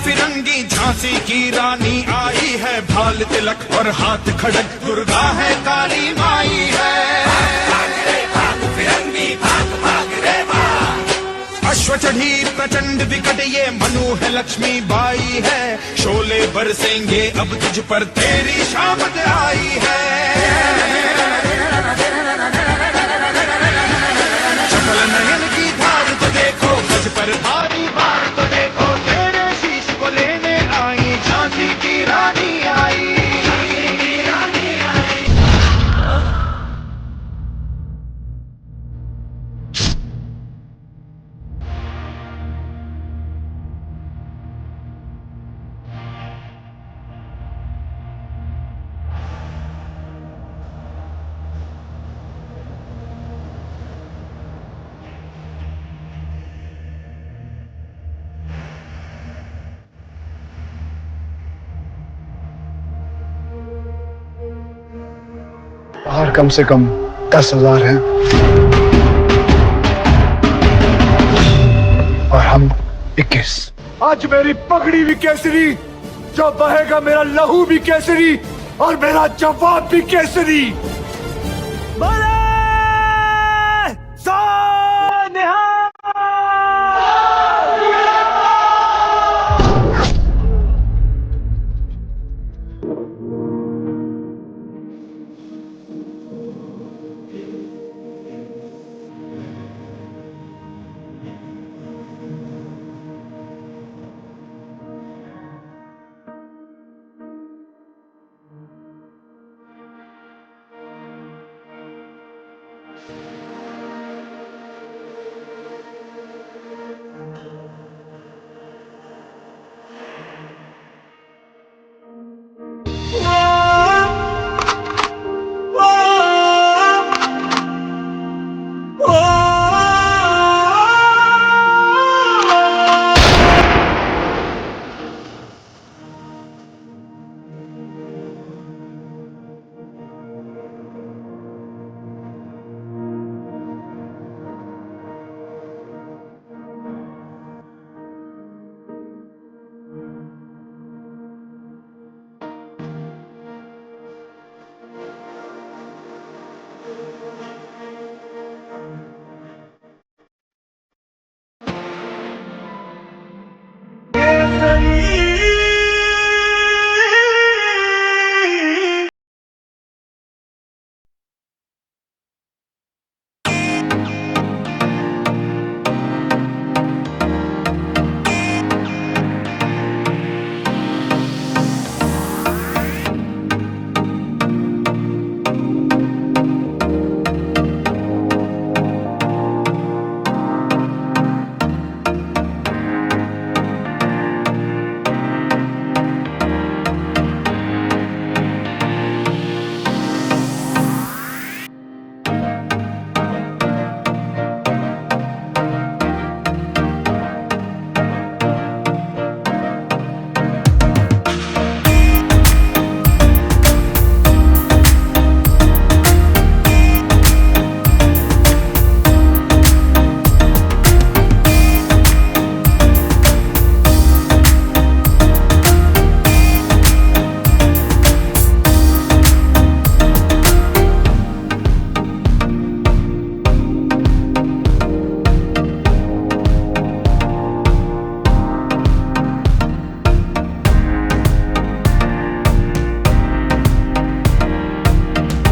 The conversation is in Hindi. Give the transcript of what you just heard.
फिरंगी झांसी की रानी आई है, भाल तिलक और हाथ खड़क दुर्गा है काली माई है। भाग फिरंगी भाग भाग रे माँ। अश्व चढ़ी प्रचंड विकट ये मनु है लक्ष्मी बाई है, शोले बरसेंगे अब तुझ पर तेरी शामत आई है। चपल नयन की धार तो देखो, गज पर भारी बार तो देखो, तेरे शीश को लेने आई झांसी की रानी आई। बाहर कम से कम 10,000 हैं और हम 21। आज मेरी पगड़ी भी केसरी, जो बहेगा मेरा लहू भी केसरी और मेरा जवाब भी केसरी। बोले सो निहाल।